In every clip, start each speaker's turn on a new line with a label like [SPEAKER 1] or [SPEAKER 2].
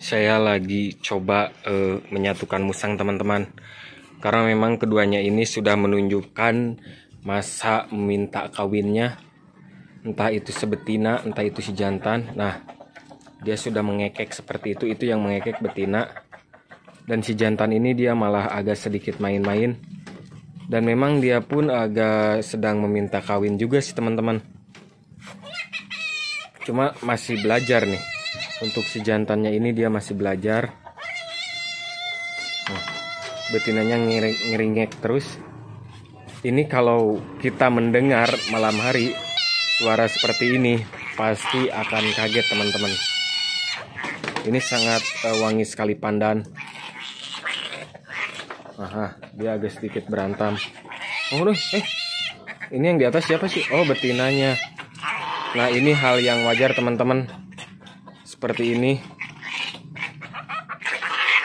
[SPEAKER 1] Saya lagi coba menyatukan musang teman-teman. Karena memang keduanya ini sudah menunjukkan masa meminta kawinnya. Entah itu sebetina, entah itu si jantan. Nah, dia sudah mengekek seperti itu. Itu yang mengekek betina. Dan si jantan ini dia malah agak sedikit main-main. Dan memang dia pun agak sedang meminta kawin juga sih teman-teman. Cuma masih belajar nih. Untuk si jantannya ini dia masih belajar. Nah, betinanya ngeringek terus. Ini kalau kita mendengar malam hari suara seperti ini pasti akan kaget teman-teman. Ini sangat wangi sekali pandan. Aha, dia agak sedikit berantam. Oh, ini yang di atas siapa sih? Oh, betinanya. Nah, ini hal yang wajar teman-teman. Seperti ini.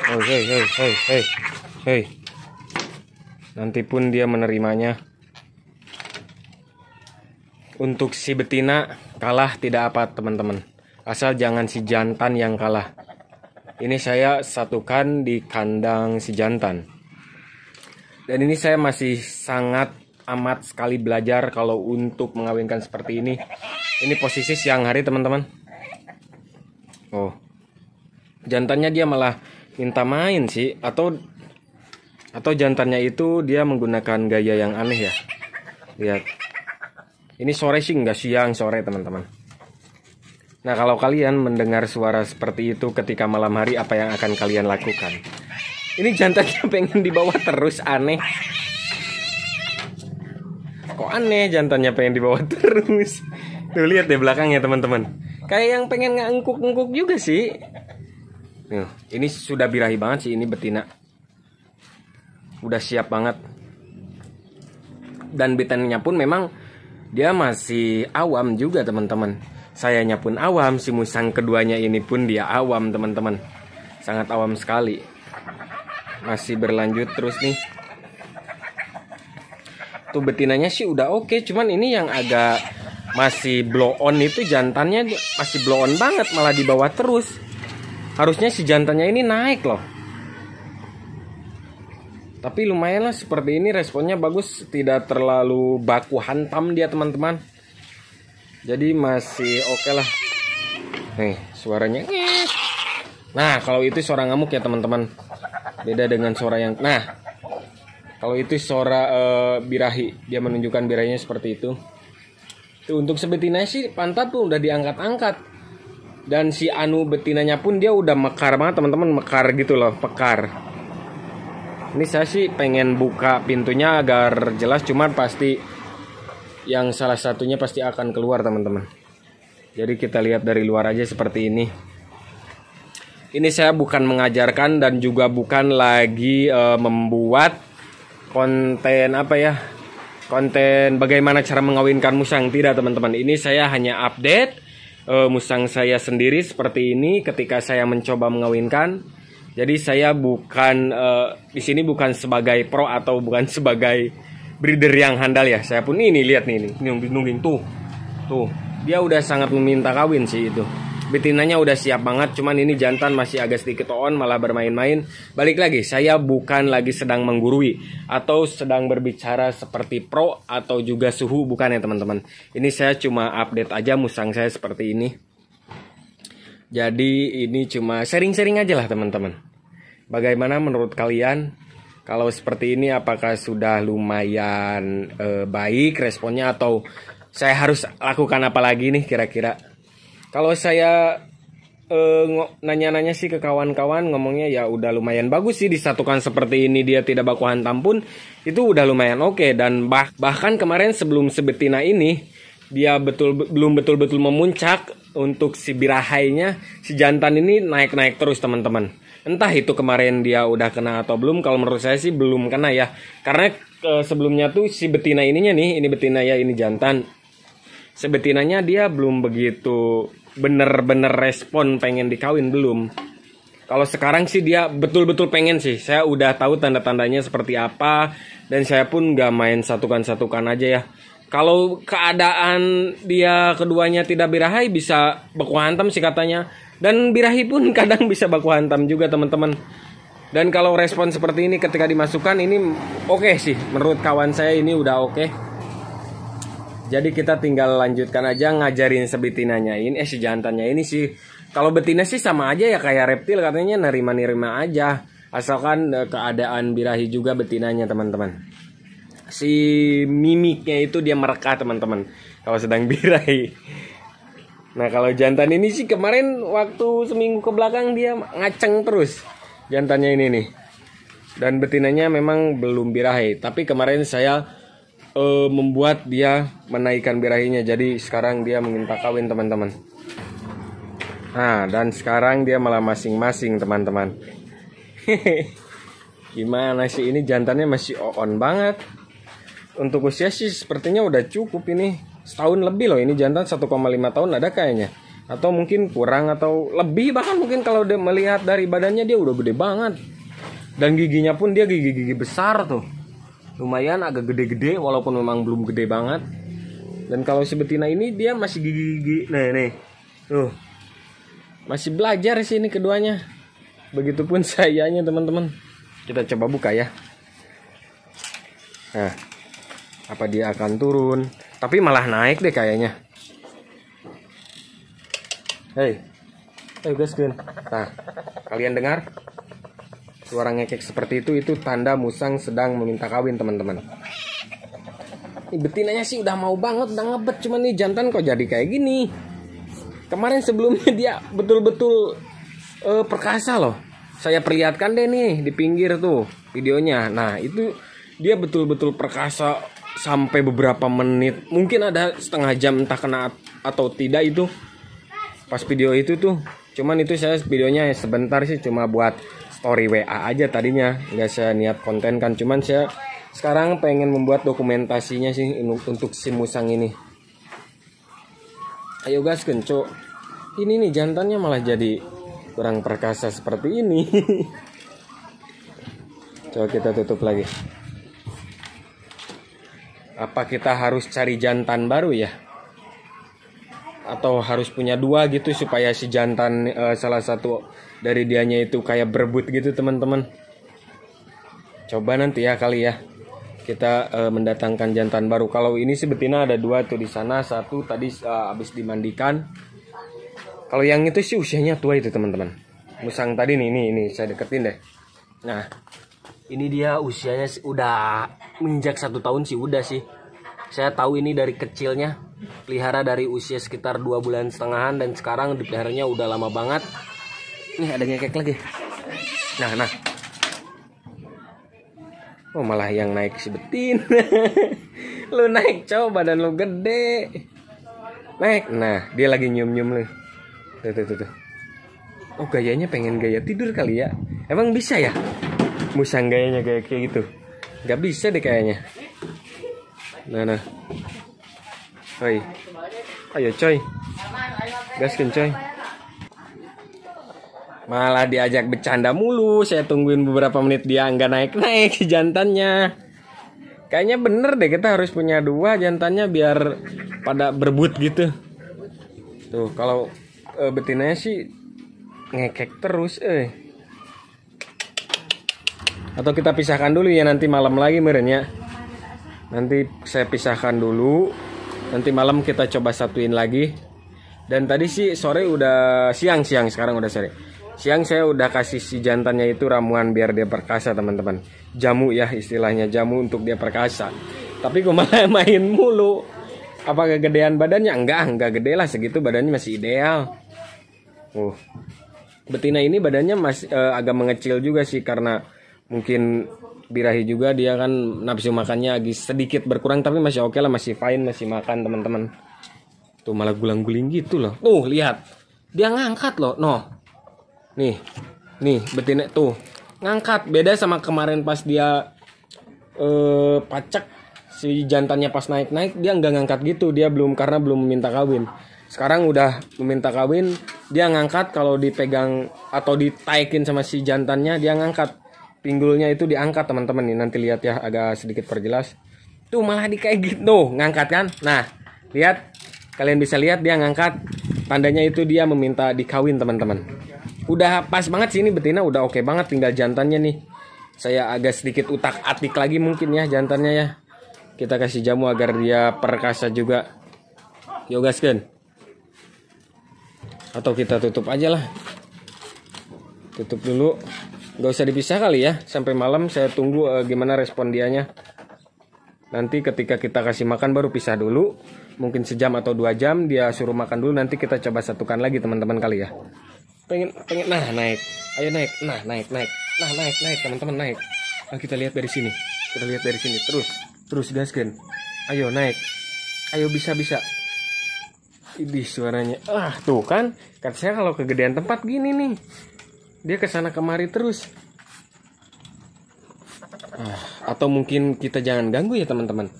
[SPEAKER 1] Oh, hey. Nanti pun dia menerimanya. Untuk si betina kalah tidak apa teman-teman. Asal jangan si jantan yang kalah. Ini saya satukan di kandang si jantan. Dan ini saya masih sangat amat sekali belajar kalau untuk mengawinkan seperti ini. Ini posisi siang hari teman-teman. Oh, jantannya dia malah minta main sih, atau jantannya itu dia menggunakan gaya yang aneh ya. Lihat, ini sore sih nggak siang, sore teman-teman. Nah, kalau kalian mendengar suara seperti itu ketika malam hari, apa yang akan kalian lakukan? Ini jantannya pengen dibawa terus, aneh. Kok aneh jantannya pengen dibawa terus? Tuh lihat deh belakangnya teman-teman. Kayak yang pengen ngengkuk-ngengkuk juga sih. Ini sudah birahi banget sih ini betina. Udah siap banget. Dan betinanya pun memang dia masih awam juga teman-teman. Sayanya pun awam, si musang keduanya ini pun dia awam teman-teman. Sangat awam sekali. Masih berlanjut terus nih. Tuh betinanya sih udah oke, cuman ini yang agak masih blow on itu jantannya masih blow on banget, malah dibawa terus. Harusnya si jantannya ini naik loh. Tapi lumayan lah seperti ini, responnya bagus, tidak terlalu baku hantam dia teman-teman. Jadi masih oke lah. Nih suaranya. Nah kalau itu suara ngamuk ya teman-teman. Beda dengan suara yang. Nah kalau itu suara birahi, dia menunjukkan birahinya seperti itu. Tuh, untuk sebetinanya sih pantat tuh udah diangkat-angkat. Dan si anu betinanya pun dia udah mekar banget teman-teman, mekar gitu loh, pekar. Ini saya sih pengen buka pintunya agar jelas, cuman pasti yang salah satunya pasti akan keluar teman-teman. Jadi kita lihat dari luar aja seperti ini. Ini saya bukan mengajarkan dan juga bukan lagi membuat konten apa ya, konten bagaimana cara mengawinkan musang. Tidak teman-teman, ini saya hanya update musang saya sendiri seperti ini ketika saya mencoba mengawinkan. Jadi saya bukan di sini bukan sebagai pro atau bukan sebagai breeder yang handal ya. Saya pun ini lihat nih, nungging tuh dia udah sangat meminta kawin sih itu. Betinanya udah siap banget, cuman ini jantan masih agak sedikit on, malah bermain-main. Balik lagi, saya bukan lagi sedang menggurui atau sedang berbicara seperti pro atau juga suhu, bukan ya teman-teman. Ini saya cuma update aja musang saya seperti ini. Jadi ini cuma sharing-sharing aja lah teman-teman. Bagaimana menurut kalian? Kalau seperti ini apakah sudah lumayan baik responnya, atau saya harus lakukan apa lagi nih kira-kira? Kalau saya nanya-nanya sih ke kawan-kawan, ngomongnya ya udah lumayan bagus sih disatukan seperti ini, dia tidak baku hantam pun itu udah lumayan oke. Dan bahkan kemarin sebelum sebetina ini dia belum betul-betul memuncak untuk si birahainya, si jantan ini naik-naik terus teman-teman. Entah itu kemarin dia udah kena atau belum. Kalau menurut saya sih belum kena ya, karena sebelumnya tuh si betina ininya nih, ini betina ya, ini jantan. Sebetinanya dia belum begitu bener-bener respon pengen dikawin, belum. Kalau sekarang sih dia betul-betul pengen sih. Saya udah tahu tanda-tandanya seperti apa, dan saya pun gak main satukan-satukan aja ya. Kalau keadaan dia keduanya tidak birahai bisa baku hantam sih katanya. Dan birahi pun kadang bisa baku hantam juga teman-teman. Dan kalau respon seperti ini ketika dimasukkan ini oke sih. Menurut kawan saya ini udah oke. Jadi kita tinggal lanjutkan aja ngajarin sebetinanya ini, si jantannya ini sih. Kalau betina sih sama aja ya kayak reptil, katanya nerima-nerima aja. Asalkan keadaan birahi juga betinanya teman-teman. Si mimiknya itu dia mereka teman-teman kalau sedang birahi. Nah kalau jantan ini sih kemarin waktu seminggu ke belakang dia ngaceng terus jantannya ini nih. Dan betinanya memang belum birahi. Tapi kemarin saya membuat dia menaikkan birahinya. Jadi sekarang dia meminta kawin teman-teman. Nah dan sekarang dia malah masing-masing teman-teman. Gimana sih ini jantannya masih on banget. Untuk usia sih sepertinya udah cukup ini. Setahun lebih loh ini jantan 1,5 tahun ada kayaknya. Atau mungkin kurang atau lebih bahkan mungkin kalau dia melihat dari badannya dia udah gede banget. Dan giginya pun dia gigi-gigi besar tuh. Lumayan agak gede-gede walaupun memang belum gede banget. Dan kalau si betina ini dia masih gigi-gigi. Nah nih. Tuh. Masih belajar sih ini keduanya. Begitupun sayanya teman-teman. Kita coba buka ya. Nah. Apa dia akan turun? Tapi malah naik deh kayaknya. Hei, ayo gaskin. Nah, kalian dengar? Suara ngekek seperti itu tanda musang sedang meminta kawin teman-teman. Ini betinanya sih udah mau banget, udah ngebet. Cuman nih jantan kok jadi kayak gini. Kemarin sebelumnya dia betul-betul perkasa loh. Saya perlihatkan deh nih di pinggir tuh videonya. Nah itu dia betul-betul perkasa. Sampai beberapa menit, mungkin ada setengah jam entah kena atau tidak itu pas video itu tuh. Cuman itu saya videonya sebentar sih, cuma buat story WA aja tadinya, nggak saya niat konten kan. Cuman saya sekarang pengen membuat dokumentasinya sih untuk si musang ini. Ayo guys kencok. Ini nih jantannya malah jadi kurang perkasa seperti ini. Coba kita tutup lagi. Apa kita harus cari jantan baru ya? Atau harus punya dua gitu supaya si jantan salah satu dari dianya itu kayak berebut gitu teman-teman. Coba nanti ya kali ya kita mendatangkan jantan baru. Kalau ini sih betina ada dua tuh di sana, satu tadi habis dimandikan. Kalau yang itu sih usianya tua itu teman-teman. Musang tadi nih, ini saya deketin deh. Nah. Ini dia usianya udah menginjak 1 tahun sih udah sih. Saya tahu ini dari kecilnya. Pelihara dari usia sekitar 2,5 bulan dan sekarang dipeliharanya udah lama banget. Nih ada ngekek lagi. Nah. Oh malah yang naik si betin. Lu naik coba badan lu gede. Naik. Nah dia lagi nyium-nyium lu. Tuh. Oh gayanya pengen gaya tidur kali ya. Emang bisa ya? Musang gayanya kayak gitu. Gak bisa deh kayaknya. Nah. Hoi. Ayo coy. Gaskin coy. Malah diajak bercanda mulu. Saya tungguin beberapa menit dia nggak naik-naik jantannya. Kayaknya bener deh kita harus punya dua jantannya biar pada berebut gitu. Tuh kalau betinanya sih ngekek terus. Atau kita pisahkan dulu ya nanti malam lagi merenya. Nanti saya pisahkan dulu. Nanti malam kita coba satuin lagi. Dan tadi sih sore udah siang sekarang udah sore. Siang saya udah kasih si jantannya itu ramuan biar dia perkasa teman-teman. Jamu ya istilahnya, jamu untuk dia perkasa. Tapi kok malah main mulu. Apa kegedean badannya? Enggak gede lah segitu, badannya masih ideal. Betina ini badannya masih agak mengecil juga sih karena mungkin birahi juga dia kan nafsu makannya agak sedikit berkurang tapi masih oke lah, masih fine, masih makan teman-teman. Tuh malah gulang-guling gitu loh. Tuh lihat. Dia ngangkat loh. Nih betina tuh ngangkat. Beda sama kemarin pas dia pacak si jantannya pas naik-naik dia nggak ngangkat gitu. Dia karena belum meminta kawin. Sekarang udah meminta kawin, dia ngangkat. Kalau dipegang atau ditaikin sama si jantannya dia ngangkat. Pinggulnya itu diangkat teman-teman nih, nanti lihat ya agak sedikit perjelas. Tuh malah di kayak gitu ngangkat kan. Nah lihat, kalian bisa lihat dia ngangkat. Tandanya itu dia meminta dikawin teman-teman. Udah pas banget sih ini betina, udah oke banget, tinggal jantannya nih. Saya agak sedikit utak-atik lagi mungkin ya jantannya ya. Kita kasih jamu agar dia perkasa juga. Yuk gaskan. Atau kita tutup aja lah. Tutup dulu. Gak usah dipisah kali ya. Sampai malam saya tunggu gimana respon dianya. Nanti ketika kita kasih makan baru pisah dulu. Mungkin sejam atau 2 jam dia suruh makan dulu. Nanti kita coba satukan lagi teman-teman kali ya. Pengen nah naik. Ayo naik. Nah naik. Nah naik teman-teman naik. Nah, kita lihat dari sini. Terus gaskan. Ayo naik. Ayo bisa. Ini suaranya. Tuh kan. Kata saya kalau kegedean tempat gini nih. Dia kesana kemari terus. Atau mungkin kita jangan ganggu ya teman-teman.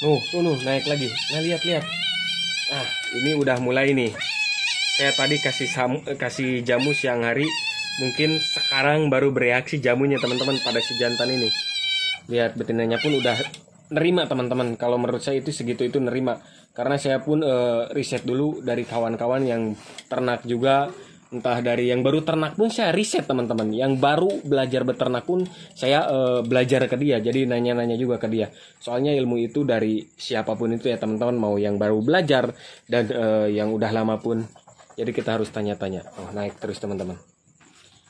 [SPEAKER 1] Tuh naik lagi. Nah lihat. Ini udah mulai nih. Saya tadi kasih jamu siang hari. Mungkin sekarang baru bereaksi jamunya teman-teman pada si jantan ini. Lihat betinanya pun udah nerima teman-teman. Kalau menurut saya itu segitu itu nerima. Karena saya pun riset dulu dari kawan-kawan yang ternak juga. Entah dari yang baru ternak pun saya riset teman-teman. Yang baru belajar beternak pun saya belajar ke dia. Jadi nanya-nanya juga ke dia. Soalnya ilmu itu dari siapapun itu ya teman-teman. Mau yang baru belajar dan yang udah lama pun. Jadi kita harus tanya-tanya. Naik terus teman-teman.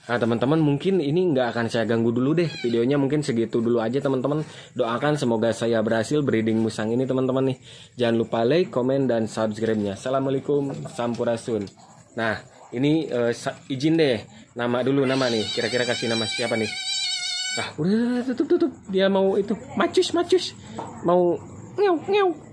[SPEAKER 1] Nah teman-teman mungkin ini nggak akan saya ganggu dulu deh. Videonya mungkin segitu dulu aja teman-teman. Doakan semoga saya berhasil breeding musang ini teman-teman nih. Jangan lupa like, komen, dan subscribe-nya. Assalamualaikum, sampurasun. Nah ini izin deh. Nama dulu nama nih. Kira-kira kasih nama siapa nih? Udah tutup. Dia mau itu macus. Mau ngew.